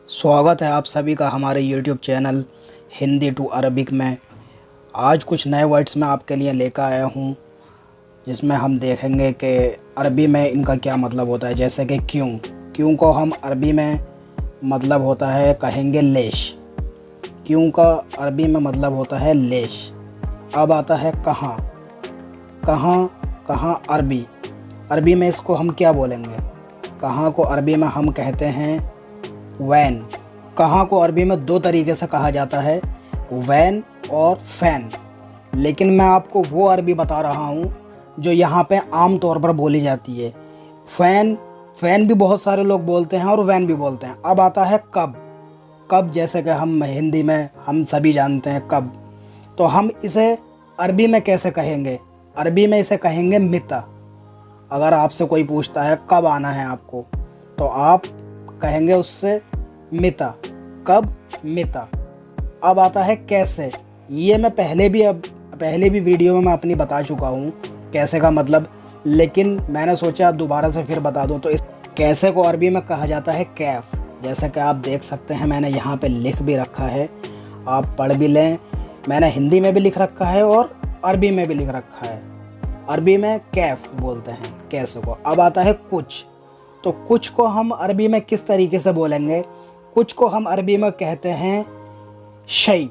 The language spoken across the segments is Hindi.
स्वागत है आप सभी का हमारे YouTube channel Hindi to Arabic में। आज कुछ नए वर्ड्स मैं आपके लिए लेकर आया हूँ जिसमें हम देखेंगे कि अरबी में इनका क्या मतलब होता है। जैसे कि क्यों को हम अरबी में मतलब होता है कहेंगे लेश। क्यों का अरबी में मतलब होता है लेश। अब आता है कहाँ। कहाँ अरबी में इसको हम क्या बोलेंगे। कहाँ को अरबी में हम कहते हैं वैन। कहाँ को अरबी में दो तरीके से कहा जाता है, वैन और फ़ैन। लेकिन मैं आपको वो अरबी बता रहा हूँ जो यहाँ पे आम तौर पर बोली जाती है। फ़ैन भी बहुत सारे लोग बोलते हैं और वैन भी बोलते हैं। अब आता है कब जैसे कि हम हिंदी में हम सभी जानते हैं कब। तो हम इसे अरबी में कैसे कहेंगे। अरबी में इसे कहेंगे मिता। अगर आपसे कोई पूछता है कब आना है आपको, तो आप कहेंगे उससे मिता। कब मिता। अब आता है कैसे। ये मैं पहले भी वीडियो में मैं अपनी बता चुका हूँ कैसे का मतलब, लेकिन मैंने सोचा दोबारा से फिर बता दूँ। तो इस कैसे को अरबी में कहा जाता है कैफ। जैसे कि आप देख सकते हैं मैंने यहाँ पे लिख भी रखा है, आप पढ़ भी लें। मैंने हिंदी में भी लिख रखा है और अरबी में भी लिख रखा है। अरबी में कैफ बोलते हैं कैसे को। अब आता है कुछ। तो कुछ को हम अरबी में किस तरीके से बोलेंगे। कुछ को हम अरबी में कहते हैं शई।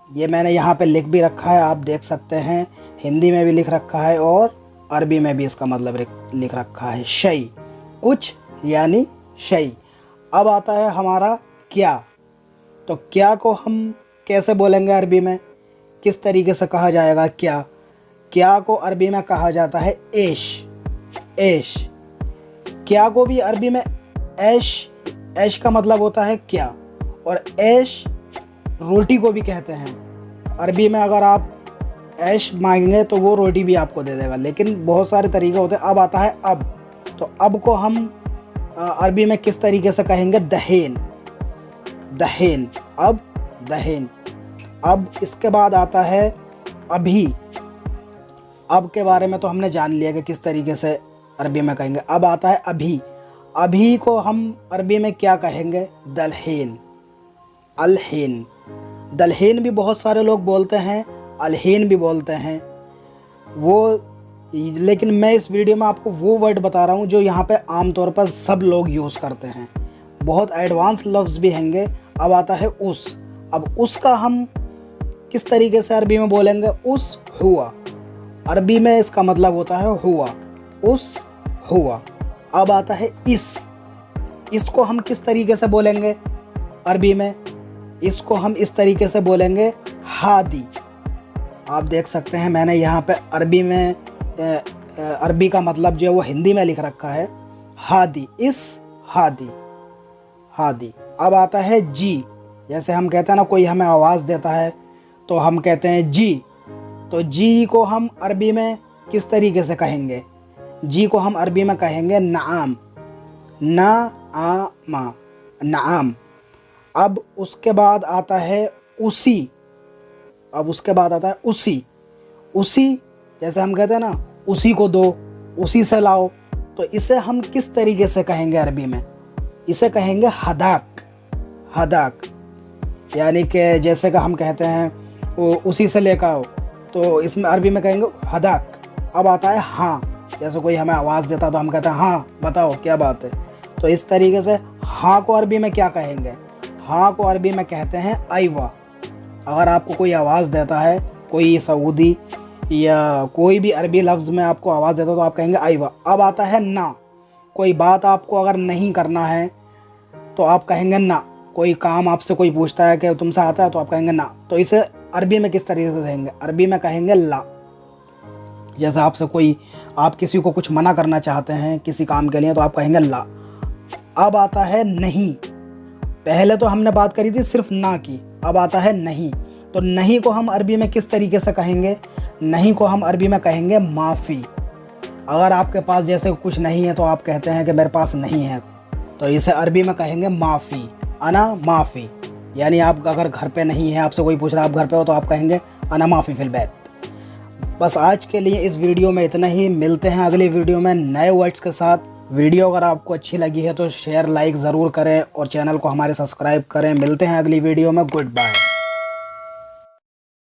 ये मैंने यहाँ पे लिख भी रखा है, आप देख सकते हैं। हिंदी में भी लिख रखा है और अरबी में भी इसका मतलब लिख रखा है शई। कुछ यानी शई। अब आता है हमारा क्या। तो क्या को हम कैसे बोलेंगे अरबी में, किस तरीके से कहा जाएगा क्या को अरबी में कहा जाता है ऐश। क्या को भी अरबी में ऐश का मतलब होता है क्या, और ऐश रोटी को भी कहते हैं। अरबी में अगर आप ऐश मांगेंगे तो वो रोटी भी आपको दे देगा, लेकिन बहुत सारे तरीके होते हैं। अब आता है अब। तो अब को हम अरबी में किस तरीके से कहेंगे दहेन। अब दहेन। अब इसके बाद आता है अभी। अब के बारे में तो हमने जान लिया कि किस तरीके से अरबी में कहेंगे। अब आता है अभी को हम अरबी में क्या कहेंगे दलहेन। दलहेन भी बहुत सारे लोग बोलते हैं, अलहेन भी बोलते हैं वो। लेकिन मैं इस वीडियो में आपको वो वर्ड बता रहा हूँ जो यहाँ पे आमतौर पर सब लोग यूज़ करते हैं। बहुत एडवांस लफ्ज़ भी होंगे। अब आता है उस। अब उसका हम किस तरीके से अरबी में बोलेंगे। उस हुआ। अरबी में इसका मतलब होता है हुआ। उस हुआ। अब आता है इसको हम किस तरीके से बोलेंगे अरबी में। इसको हम इस तरीके से बोलेंगे हादी। आप देख सकते हैं मैंने यहाँ पे अरबी में अरबी का मतलब जो है वो हिंदी में लिख रखा है हादी। हादी। अब आता है जी। जैसे हम कहते हैं ना, कोई हमें आवाज़ देता है तो हम कहते हैं जी। तो जी को हम अरबी में किस तरीके से कहेंगे। जी को हम अरबी में कहेंगे नाम। नाम। अब उसके बाद आता है उसी। उसी जैसे हम कहते हैं ना, उसी को दो, उसी से लाओ। तो इसे हम किस तरीके से कहेंगे अरबी में। इसे कहेंगे हदाक। यानी कि जैसे कि हम कहते हैं वो उसी से लेकर आओ, तो इसमें अरबी में कहेंगे हदाक। अब आता है हाँ। जैसे कोई हमें आवाज़ देता तो हम कहते हैं हाँ बताओ क्या बात है। तो इस तरीके से हाँ को अरबी में क्या कहेंगे। हाँ को अरबी में कहते हैं आइवा। अगर आपको कोई आवाज़ देता है, कोई सऊदी या कोई भी अरबी लफ्ज़ में आपको आवाज़ देता तो आप कहेंगे आइवा। अब आता है ना। कोई बात आपको अगर नहीं करना है तो आप कहेंगे ना। कोई काम आपसे कोई पूछता है कि तुमसे आता है, तो आप कहेंगे ना। तो इसे अरबी में किस तरीके से कहेंगे। अरबी में कहेंगे ला। जैसे आप किसी को कुछ मना करना चाहते हैं किसी काम के लिए, तो आप कहेंगे ला। अब आता है नहीं। पहले तो हमने बात करी थी सिर्फ ना की, अब आता है नहीं। तो नहीं को हम अरबी में किस तरीके से कहेंगे। नहीं को हम अरबी में कहेंगे माफ़ी। अगर आपके पास जैसे कुछ नहीं है तो आप कहते हैं कि मेरे पास नहीं है, तो इसे अरबी में कहेंगे माफ़ी। अना माफ़ी। यानी आप अगर घर पे नहीं है, आपसे कोई पूछ रहा है आप घर पे हो, तो आप कहेंगे अना माफ़ी फिल बैत। बस आज के लिए इस वीडियो में इतना ही। मिलते हैं अगली वीडियो में नए वर्ड्स के साथ। वीडियो अगर आपको अच्छी लगी है तो शेयर लाइक ज़रूर करें और चैनल को हमारे सब्सक्राइब करें। मिलते हैं अगली वीडियो में। Good bye.